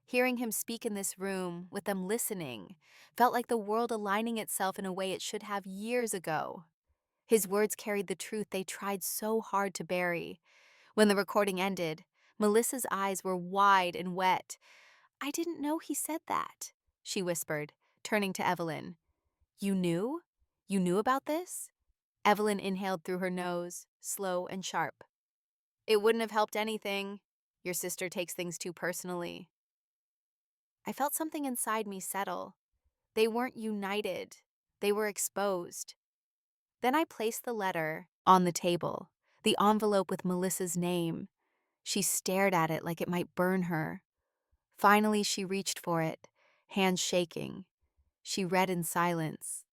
Hearing him speak in this room, with them listening, felt like the world aligning itself in a way it should have years ago. His words carried the truth they tried so hard to bury. When the recording ended, Melissa's eyes were wide and wet. I didn't know he said that, she whispered, turning to Evelyn. You knew? You knew about this? Evelyn inhaled through her nose, slow and sharp. It wouldn't have helped anything. Your sister takes things too personally. I felt something inside me settle. They weren't united. They were exposed. Then I placed the letter on the table, the envelope with Melissa's name. She stared at it like it might burn her. Finally, she reached for it, hands shaking. She read in silence.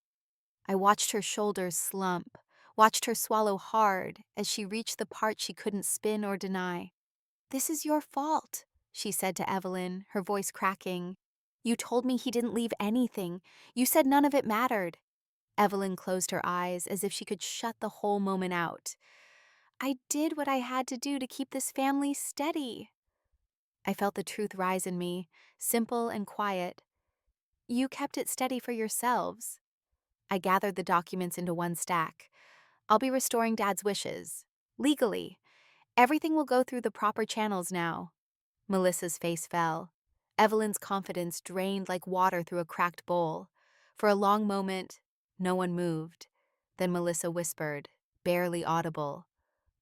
I watched her shoulders slump, watched her swallow hard as she reached the part she couldn't spin or deny. This is your fault, she said to Evelyn, her voice cracking. You told me he didn't leave anything. You said none of it mattered. Evelyn closed her eyes as if she could shut the whole moment out. I did what I had to do to keep this family steady. I felt the truth rise in me, simple and quiet. You kept it steady for yourselves. I gathered the documents into one stack. I'll be restoring Dad's wishes. Legally. Everything will go through the proper channels now. Melissa's face fell. Evelyn's confidence drained like water through a cracked bowl. For a long moment, no one moved. Then Melissa whispered, barely audible,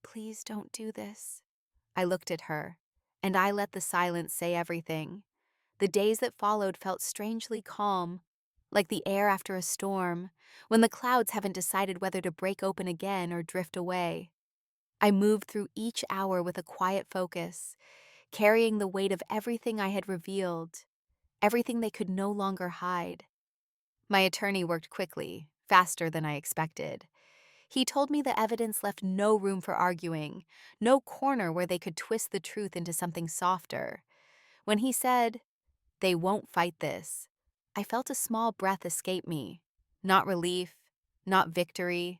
Please don't do this. I looked at her, and I let the silence say everything. The days that followed felt strangely calm, like the air after a storm, when the clouds haven't decided whether to break open again or drift away. I moved through each hour with a quiet focus, carrying the weight of everything I had revealed, everything they could no longer hide. My attorney worked quickly, faster than I expected. He told me the evidence left no room for arguing, no corner where they could twist the truth into something softer. When he said, "They won't fight this," I felt a small breath escape me. Not relief, not victory,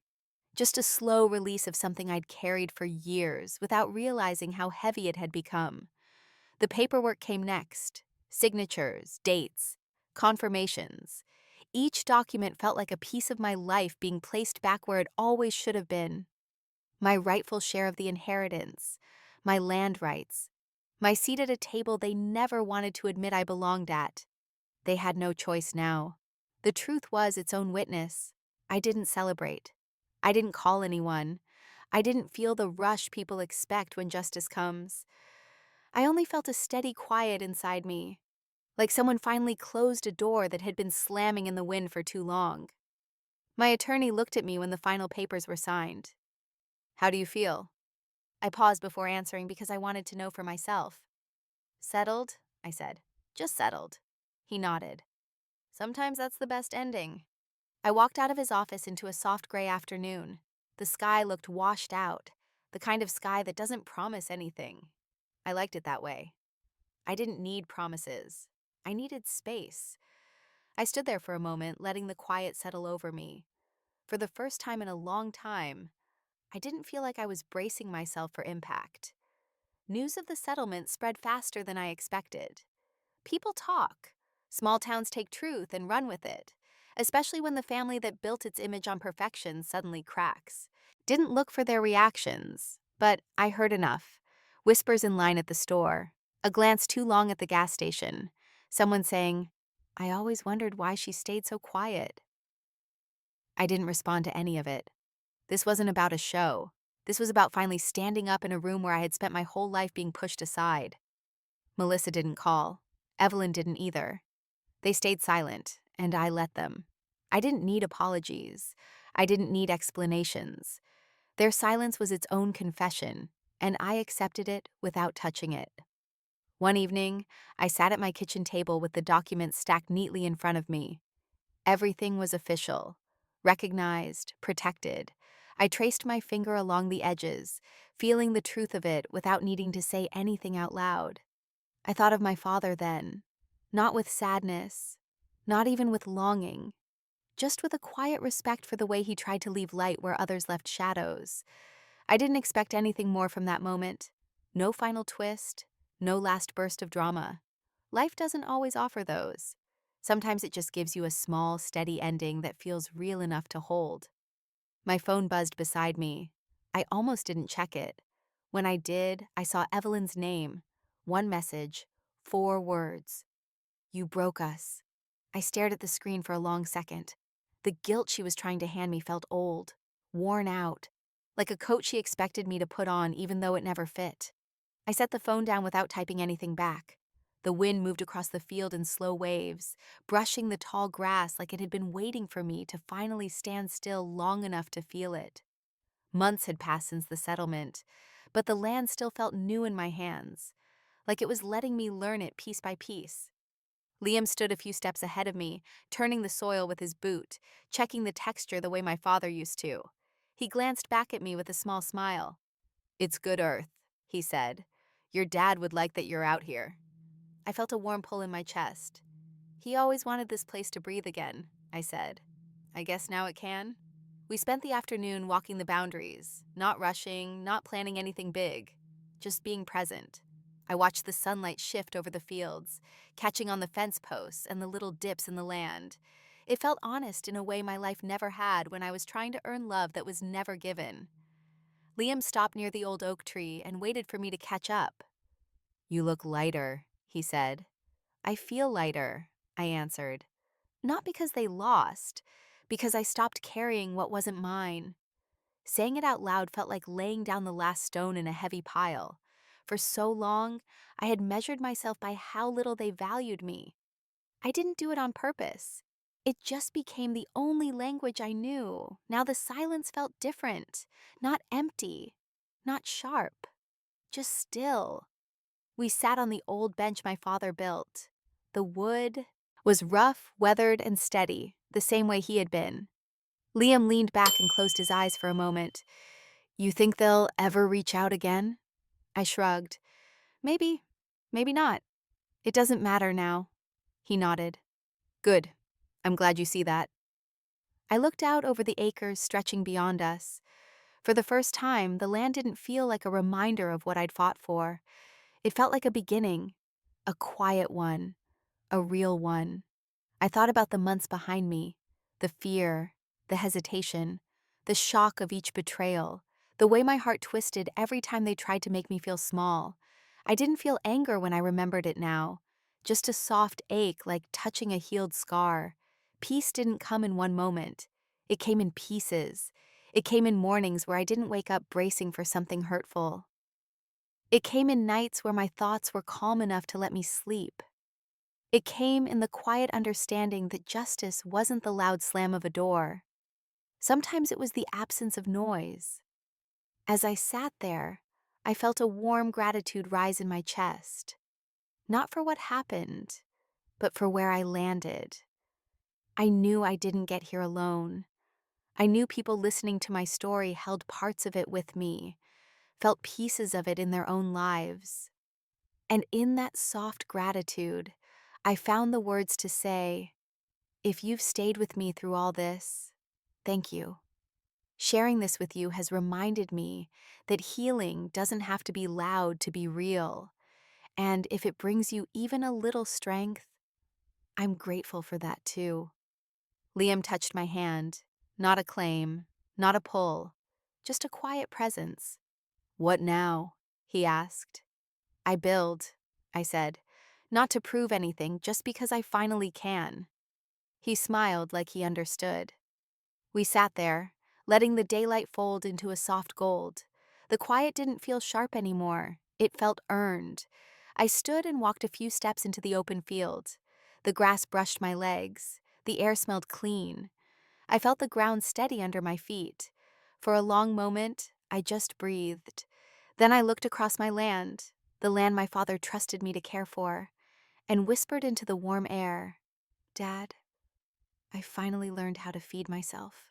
just a slow release of something I'd carried for years without realizing how heavy it had become. The paperwork came next. Signatures, dates, confirmations. Each document felt like a piece of my life being placed back where it always should have been. My rightful share of the inheritance, my land rights, my seat at a table they never wanted to admit I belonged at. They had no choice now. The truth was its own witness. I didn't celebrate. I didn't call anyone. I didn't feel the rush people expect when justice comes. I only felt a steady quiet inside me, like someone finally closed a door that had been slamming in the wind for too long. My attorney looked at me when the final papers were signed. "How do you feel?" I paused before answering because I wanted to know for myself. "Settled?" I said. "Just settled." He nodded. "Sometimes that's the best ending." I walked out of his office into a soft gray afternoon. The sky looked washed out, the kind of sky that doesn't promise anything. I liked it that way. I didn't need promises. I needed space. I stood there for a moment, letting the quiet settle over me. For the first time in a long time, I didn't feel like I was bracing myself for impact. News of the settlement spread faster than I expected. People talk. Small towns take truth and run with it, especially when the family that built its image on perfection suddenly cracks. Didn't look for their reactions, but I heard enough. Whispers in line at the store, a glance too long at the gas station, someone saying, "I always wondered why she stayed so quiet." I didn't respond to any of it. This wasn't about a show. This was about finally standing up in a room where I had spent my whole life being pushed aside. Melissa didn't call. Evelyn didn't either. They stayed silent, and I let them. I didn't need apologies. I didn't need explanations. Their silence was its own confession, and I accepted it without touching it. One evening, I sat at my kitchen table with the documents stacked neatly in front of me. Everything was official, recognized, protected. I traced my finger along the edges, feeling the truth of it without needing to say anything out loud. I thought of my father then, not with sadness, not even with longing, just with a quiet respect for the way he tried to leave light where others left shadows. I didn't expect anything more from that moment. No final twist, no last burst of drama. Life doesn't always offer those. Sometimes it just gives you a small, steady ending that feels real enough to hold. My phone buzzed beside me. I almost didn't check it. When I did, I saw Evelyn's name. One message, 4 words. "You broke us." I stared at the screen for a long second. The guilt she was trying to hand me felt old, worn out, like a coat she expected me to put on even though it never fit. I set the phone down without typing anything back. The wind moved across the field in slow waves, brushing the tall grass like it had been waiting for me to finally stand still long enough to feel it. Months had passed since the settlement, but the land still felt new in my hands, like it was letting me learn it piece by piece. Liam stood a few steps ahead of me, turning the soil with his boot, checking the texture the way my father used to. He glanced back at me with a small smile. "It's good earth," he said. "Your dad would like that you're out here." I felt a warm pull in my chest. "He always wanted this place to breathe again," I said. "I guess now it can." We spent the afternoon walking the boundaries, not rushing, not planning anything big, just being present. I watched the sunlight shift over the fields, catching on the fence posts and the little dips in the land. It felt honest in a way my life never had when I was trying to earn love that was never given. Liam stopped near the old oak tree and waited for me to catch up. "You look lighter," he said. "I feel lighter," I answered. Not because they lost, because I stopped carrying what wasn't mine. Saying it out loud felt like laying down the last stone in a heavy pile. For so long, I had measured myself by how little they valued me. I didn't do it on purpose. It just became the only language I knew. Now the silence felt different, not empty, not sharp, just still. We sat on the old bench my father built. The wood was rough, weathered, and steady, the same way he had been. Liam leaned back and closed his eyes for a moment. "You think they'll ever reach out again?" I shrugged. "Maybe, maybe not. It doesn't matter now." He nodded. "Good. I'm glad you see that." I looked out over the acres stretching beyond us. For the first time, the land didn't feel like a reminder of what I'd fought for. It felt like a beginning, a quiet one, a real one. I thought about the months behind me, the fear, the hesitation, the shock of each betrayal, the way my heart twisted every time they tried to make me feel small. I didn't feel anger when I remembered it now, just a soft ache like touching a healed scar. Peace didn't come in one moment. It came in pieces. It came in mornings where I didn't wake up bracing for something hurtful. It came in nights where my thoughts were calm enough to let me sleep. It came in the quiet understanding that justice wasn't the loud slam of a door. Sometimes it was the absence of noise. As I sat there, I felt a warm gratitude rise in my chest. Not for what happened, but for where I landed. I knew I didn't get here alone. I knew people listening to my story held parts of it with me, felt pieces of it in their own lives. And in that soft gratitude, I found the words to say, if you've stayed with me through all this, thank you. Sharing this with you has reminded me that healing doesn't have to be loud to be real. And if it brings you even a little strength, I'm grateful for that too. Liam touched my hand. Not a claim, not a pull, just a quiet presence. What now? He asked. I build, I said, not to prove anything, just because I finally can. He smiled like he understood. We sat there, letting the daylight fold into a soft gold. The quiet didn't feel sharp anymore. It felt earned. I stood and walked a few steps into the open field. The grass brushed my legs. The air smelled clean. I felt the ground steady under my feet. For a long moment, I just breathed. Then I looked across my land, the land my father trusted me to care for, and whispered into the warm air, Dad, I finally learned how to feed myself.